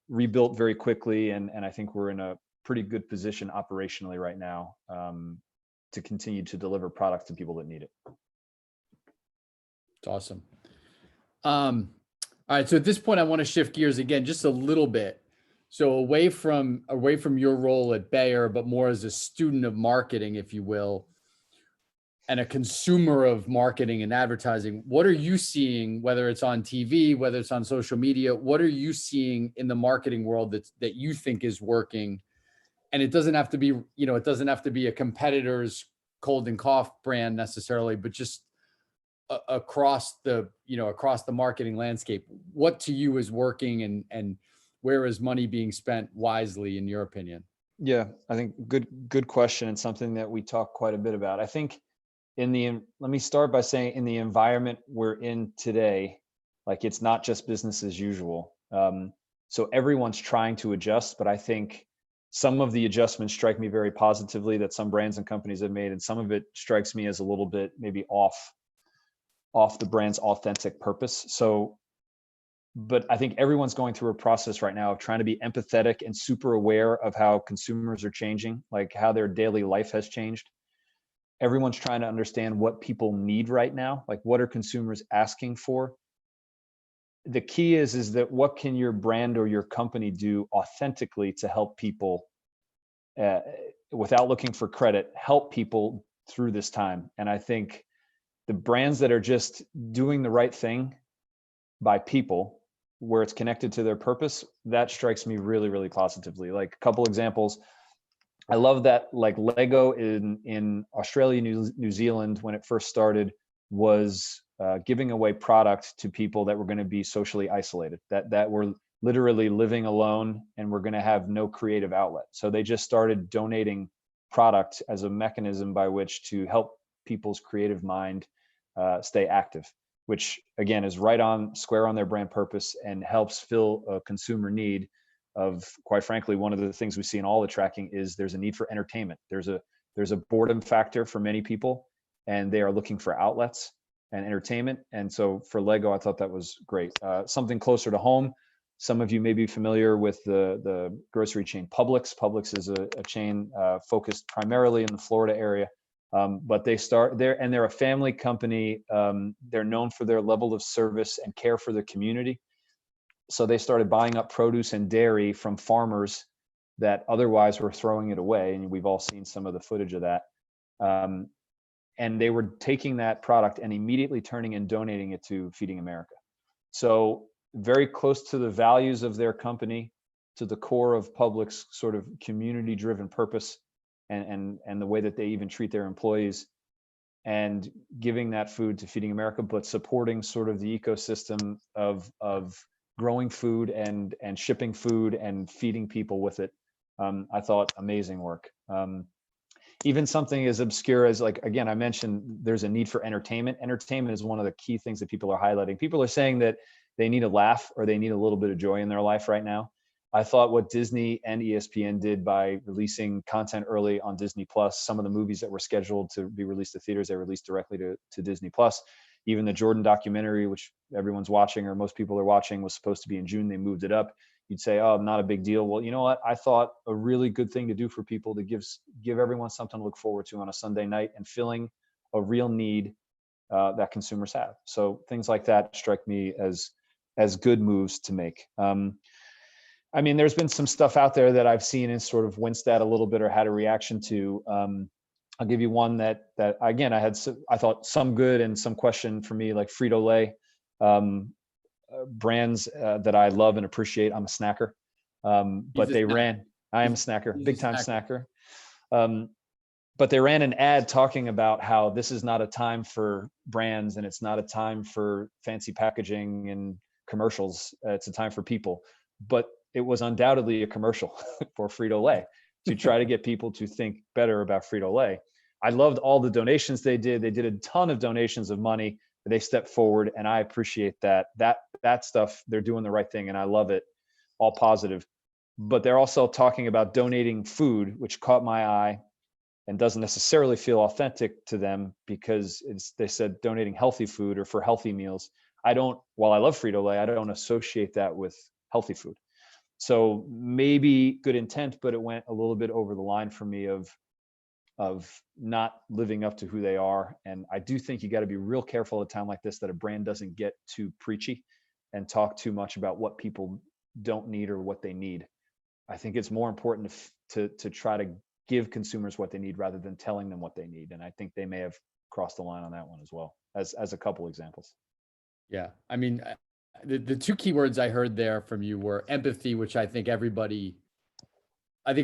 rebuilt very quickly, and I think we're in a pretty good position operationally right now to continue to deliver products to people that need it. It's awesome. All right, so at this point, I want to shift gears again just a little bit. So away from your role at Bayer, but more as a student of marketing, if you will, and a consumer of marketing and advertising. What are you seeing, whether it's on TV, whether it's on social media? What are you seeing in the marketing world that you think is working? And it doesn't have to be, it doesn't have to be a competitor's cold and cough brand necessarily, but just across the marketing landscape. What to you is working, and where is money being spent wisely, in your opinion? Yeah, I think good question, and something that we talk quite a bit about. I think let me start by saying, in the environment we're in today, like it's not just business as usual. So everyone's trying to adjust, but I think some of the adjustments strike me very positively that some brands and companies have made, and some of it strikes me as a little bit maybe off the brand's authentic purpose. So, but I think everyone's going through a process right now of trying to be empathetic and super aware of how consumers are changing, like how their daily life has changed. Everyone's trying to understand what people need right now, like what are consumers asking for. The key is that what can your brand or your company do authentically to help people, without looking for credit, help people through this time. And I think the brands that are just doing the right thing by people, where it's connected to their purpose, that strikes me really, really positively. Like a couple examples, I love that, like Lego in Australia, New Zealand, when it first started, was giving away product to people that were going to be socially isolated, that were literally living alone and were going to have no creative outlet. So they just started donating product as a mechanism by which to help people's creative mind stay active, which again is right on square on their brand purpose and helps fill a consumer need of, quite frankly, one of the things we see in all the tracking is there's a need for entertainment. There's a boredom factor for many people, and they are looking for outlets and entertainment. And so for Lego, I thought that was great. Something closer to home. Some of you may be familiar with the grocery chain Publix. Publix is a chain focused primarily in the Florida area. But they're a family company. They're known for their level of service and care for the community. So they started buying up produce and dairy from farmers that otherwise were throwing it away. And we've all seen some of the footage of that. And they were taking that product and immediately turning and donating it to Feeding America. So very close to the values of their company, to the core of Publix sort of community-driven purpose, and the way that they even treat their employees, and giving that food to Feeding America, but supporting sort of the ecosystem of growing food and shipping food and feeding people with it. I thought amazing work. Even something as obscure as, like, again, I mentioned there's a need for entertainment. Entertainment is one of the key things that people are highlighting. People are saying that they need a laugh or they need a little bit of joy in their life right now. I thought what Disney and ESPN did by releasing content early on Disney Plus, some of the movies that were scheduled to be released to theaters, they released directly to Disney Plus. Even the Jordan documentary, which everyone's watching or most people are watching, was supposed to be in June. They moved it up. You'd say, oh, not a big deal. Well, you know what? I thought a really good thing to do for people to give everyone something to look forward to on a Sunday night and filling a real need that consumers have. So things like that strike me as good moves to make. I mean, there's been some stuff out there that I've seen and sort of winced at a little bit or had a reaction to. I'll give you one that again, I thought some good and some question for me, like Frito-Lay, brands that I love and appreciate. I'm a snacker, but I am a snacker, big time snacker. But they ran an ad talking about how this is not a time for brands and it's not a time for fancy packaging and commercials. It's a time for people. But it was undoubtedly a commercial for Frito-Lay to try to get people to think better about Frito-Lay. I loved all the donations they did. They did a ton of donations of money. They stepped forward, and I appreciate that. That stuff, they're doing the right thing, and I love it. All positive. But they're also talking about donating food, which caught my eye and doesn't necessarily feel authentic to them because they said donating healthy food or for healthy meals. While I love Frito-Lay, I don't associate that with healthy food. So maybe good intent, but it went a little bit over the line for me of not living up to who they are. And I do think you got to be real careful at a time like this that a brand doesn't get too preachy and talk too much about what people don't need or what they need. I think it's more important to try to give consumers what they need rather than telling them what they need. And I think they may have crossed the line on that one as well, as a couple examples. Yeah. I mean, the two keywords I heard there from you were empathy, which I think a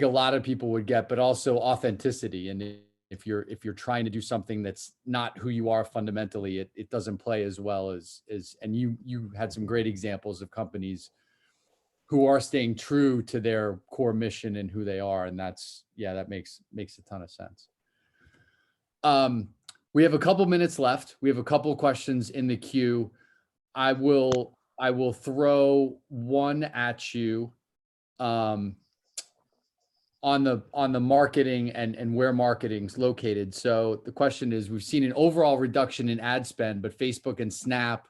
lot of people would get, but also authenticity. And if you're trying to do something that's not who you are fundamentally, it doesn't play as well as and you had some great examples of companies who are staying true to their core mission and who they are. And that makes a ton of sense. We have a couple minutes left. We have a couple questions in the queue. I will throw one at you on the marketing and where marketing's located. So the question is, we've seen an overall reduction in ad spend, but Facebook and Snap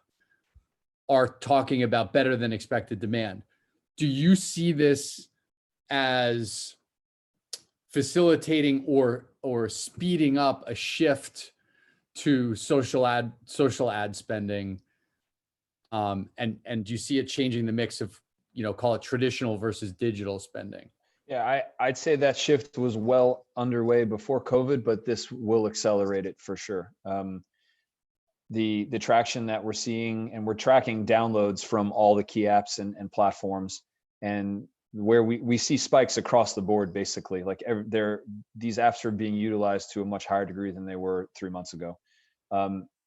are talking about better than expected demand. Do you see this as facilitating or speeding up a shift to social ad spending? And do you see it changing the mix of, call it traditional versus digital spending? Yeah, I'd say that shift was well underway before COVID, but this will accelerate it for sure. The traction that we're seeing, and we're tracking downloads from all the key apps and platforms, and where we see spikes across the board, basically. Like these apps are being utilized to a much higher degree than they were 3 months ago.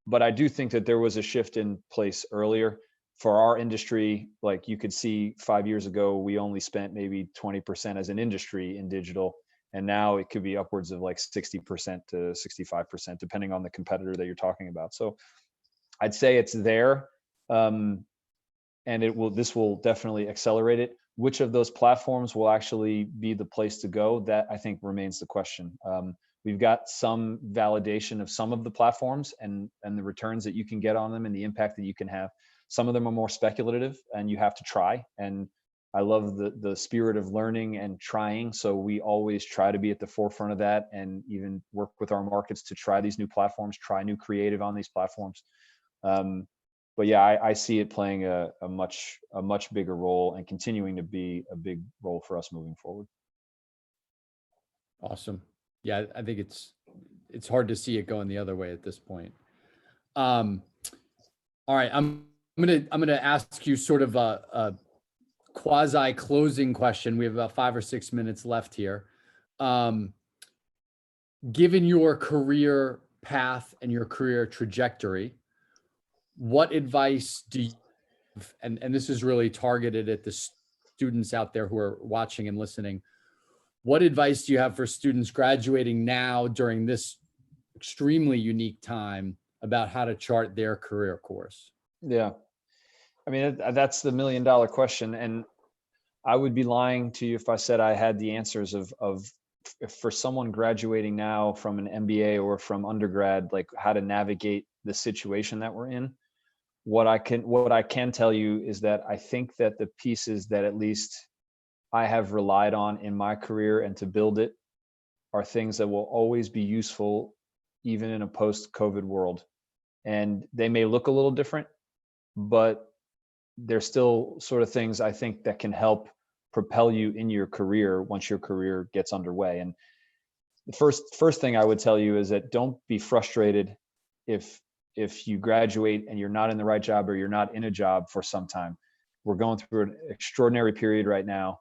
But I do think that there was a shift in place earlier for our industry. Like you could see 5 years ago, we only spent maybe 20% as an industry in digital. And now it could be upwards of like 60% to 65%, depending on the competitor that you're talking about. So I'd say it's there. And this will definitely accelerate it. Which of those platforms will actually be the place to go? That I think remains the question. We've got some validation of some of the platforms and the returns that you can get on them and the impact that you can have. Some of them are more speculative and you have to try. And I love the spirit of learning and trying. So we always try to be at the forefront of that and even work with our markets to try these new platforms, try new creative on these platforms. But yeah, I see it playing a much bigger role and continuing to be a big role for us moving forward. Awesome. Yeah, I think it's hard to see it going the other way at this point. All right, I'm gonna ask you sort of a quasi closing question. We have about 5 or 6 minutes left here. Given your career path and your career trajectory, what advice do you have, and this is really targeted at the students out there who are watching and listening, what advice do you have for students graduating now during this extremely unique time about how to chart their career course? Yeah. I mean, that's the million dollar question. And I would be lying to you if I said I had the answers of if for someone graduating now from an MBA or from undergrad, like how to navigate the situation that we're in. What I can tell you is that I think that the pieces that at least I have relied on in my career and to build it are things that will always be useful, even in a post-COVID world. And they may look a little different, but they're still sort of things I think that can help propel you in your career once your career gets underway. And the first thing I would tell you is that don't be frustrated if you graduate and you're not in the right job or you're not in a job for some time. We're going through an extraordinary period right now.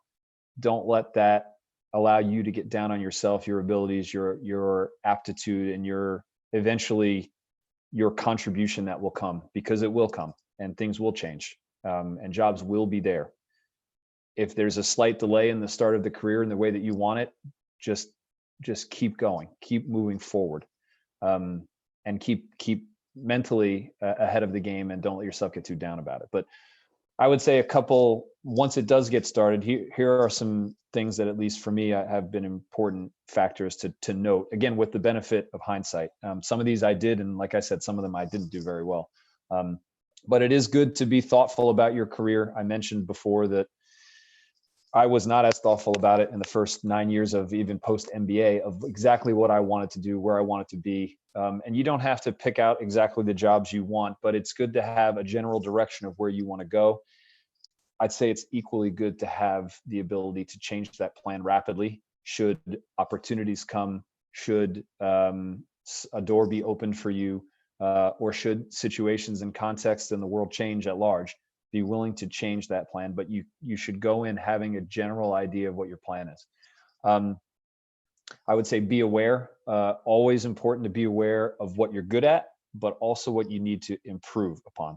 Don't let that allow you to get down on yourself, your abilities, your aptitude, and eventually your contribution that will come, because it will come and things will change, and jobs will be there. If there's a slight delay in the start of the career in the way that you want it, just keep going, keep moving forward, and keep mentally ahead of the game, and don't let yourself get too down about it. But I would say once it does get started, here are some things that, at least for me, have been important factors to note, again, with the benefit of hindsight. Some of these I did, and like I said, some of them I didn't do very well. But it is good to be thoughtful about your career. I mentioned before that I was not as thoughtful about it in the first 9 years of even post MBA, of exactly what I wanted to do, where I wanted to be. And you don't have to pick out exactly the jobs you want, but it's good to have a general direction of where you want to go. I'd say it's equally good to have the ability to change that plan rapidly should opportunities come, should a door be opened for you, or should situations and contexts in the world change at large. Be willing to change that plan, but you should go in having a general idea of what your plan is. I would say be aware, always important to be aware of what you're good at, but also what you need to improve upon.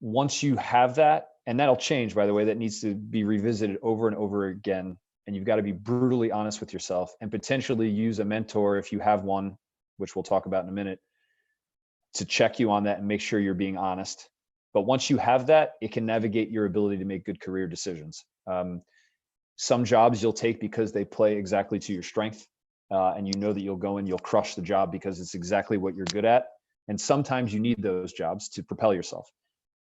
Once you have that, and that'll change, by the way, that needs to be revisited over and over again. And you've got to be brutally honest with yourself, and potentially use a mentor if you have one, which we'll talk about in a minute, to check you on that and make sure you're being honest. But once you have that, it can navigate your ability to make good career decisions. Some jobs you'll take because they play exactly to your strength, and you know that you'll go in, you'll crush the job because it's exactly what you're good at. And sometimes you need those jobs to propel yourself.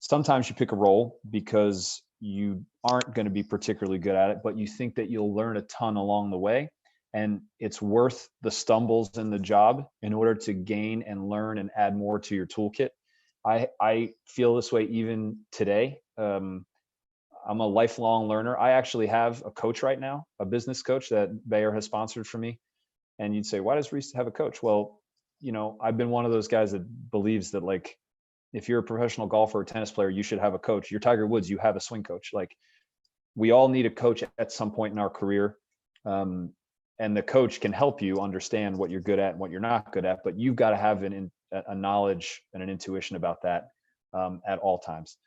Sometimes you pick a role because you aren't going to be particularly good at it, but you think that you'll learn a ton along the way. And it's worth the stumbles in the job in order to gain and learn and add more to your toolkit. I feel this way even today. I'm a lifelong learner. I actually have a coach right now, a business coach that Bayer has sponsored for me. And you'd say, why does Reece have a coach? Well, I've been one of those guys that believes that, like, if you're a professional golfer or tennis player, you should have a coach. You're Tiger Woods, you have a swing coach. Like, we all need a coach at some point in our career. And the coach can help you understand what you're good at and what you're not good at, but you've got to have a knowledge and an intuition about that at all times.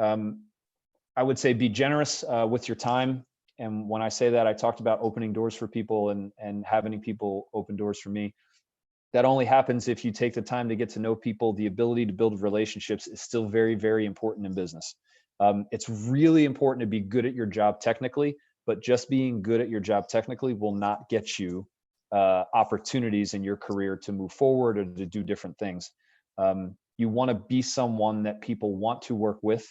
I would say be generous with your time. And when I say that, I talked about opening doors for people and having people open doors for me. That only happens if you take the time to get to know people. The ability to build relationships is still very, very important in business. It's really important to be good at your job technically, but just being good at your job technically will not get you opportunities in your career to move forward or to do different things. You want to be someone that people want to work with,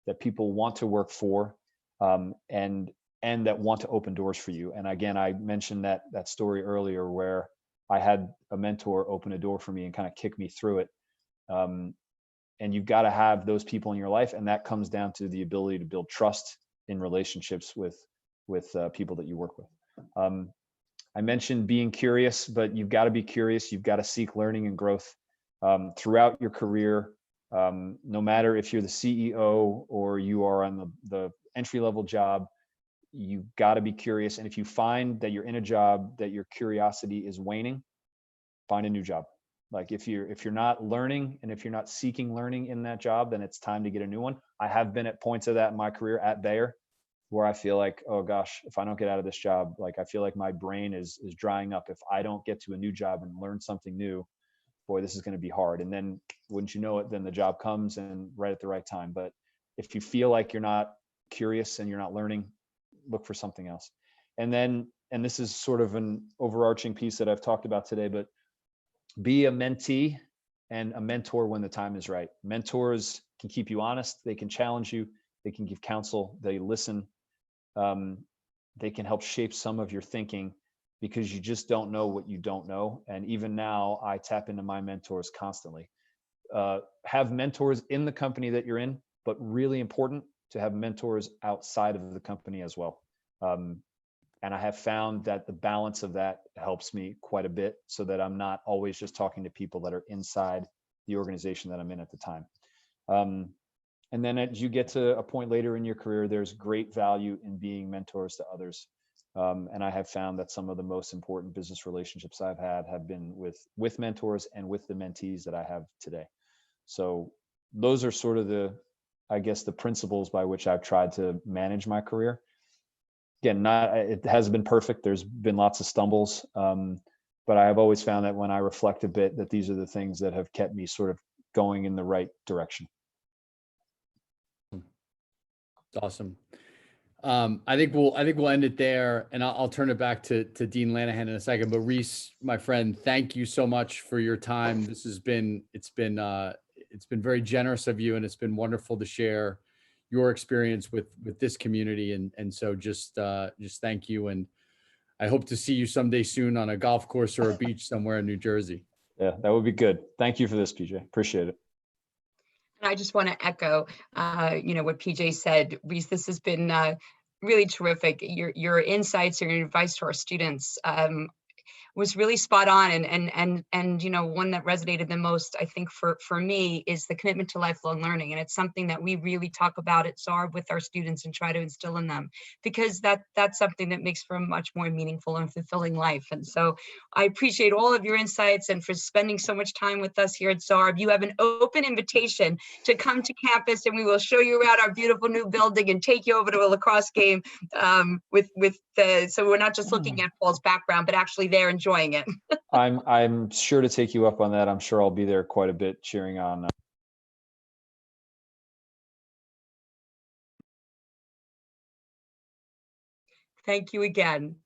that people want to work for, and that want to open doors for you. And again, I mentioned that story earlier where I had a mentor open a door for me and kind of kick me through it. And you've got to have those people in your life, and that comes down to the ability to build trust in relationships with people that you work with. I mentioned being curious, but you've got to be curious. You've got to seek learning and growth throughout your career. No matter if you're the CEO or you are on the entry-level job, you've got to be curious. And if you find that you're in a job that your curiosity is waning, find a new job. Like, if you're not learning and if you're not seeking learning in that job, then it's time to get a new one. I have been at points of that in my career at Bayer where I feel like, oh gosh, if I don't get out of this job, like, I feel like my brain is drying up. If I don't get to a new job and learn something new, boy, this is going to be hard. And then wouldn't you know it, then the job comes and right at the right time. But if you feel like you're not curious and you're not learning, look for something else. And then, and this is sort of an overarching piece that I've talked about today, but be a mentee and a mentor when the time is right. Mentors can keep you honest. They can challenge you. They can give counsel. They listen. They can help shape some of your thinking, because you just don't know what you don't know. And even now, I tap into my mentors constantly. Have mentors in the company that you're in, but really important to have mentors outside of the company as well. And I have found that the balance of that helps me quite a bit, so that I'm not always just talking to people that are inside the organization that I'm in at the time. And then as you get to a point later in your career, there's great value in being mentors to others. And I have found that some of the most important business relationships I've had have been with mentors and with the mentees that I have today. So those are sort of I guess, the principles by which I've tried to manage my career. Again, it hasn't been perfect. There's been lots of stumbles. But I have always found that when I reflect a bit, that these are the things that have kept me sort of going in the right direction. Awesome. I think we'll end it there, and I'll turn it back to Dean Lanahan in a second. But Reece, my friend, thank you so much for your time. It's been very generous of you, and it's been wonderful to share your experience with this community. And so just thank you. And I hope to see you someday soon on a golf course or a beach somewhere in New Jersey. Yeah, that would be good. Thank you for this, PJ. Appreciate it. And I just want to echo, what PJ said. Reece, this has been really terrific. Your insights and your advice to our students was really spot on, and one that resonated the most, I think, for me, is the commitment to lifelong learning. And it's something that we really talk about at Zarb with our students and try to instill in them, because that's something that makes for a much more meaningful and fulfilling life. And so I appreciate all of your insights and for spending so much time with us here at Zarb. You have an open invitation to come to campus, and we will show you around our beautiful new building and take you over to a lacrosse game so we're not just looking at Paul's background, but actually there enjoying it. I'm sure to take you up on that. I'm sure I'll be there quite a bit cheering on. Thank you again.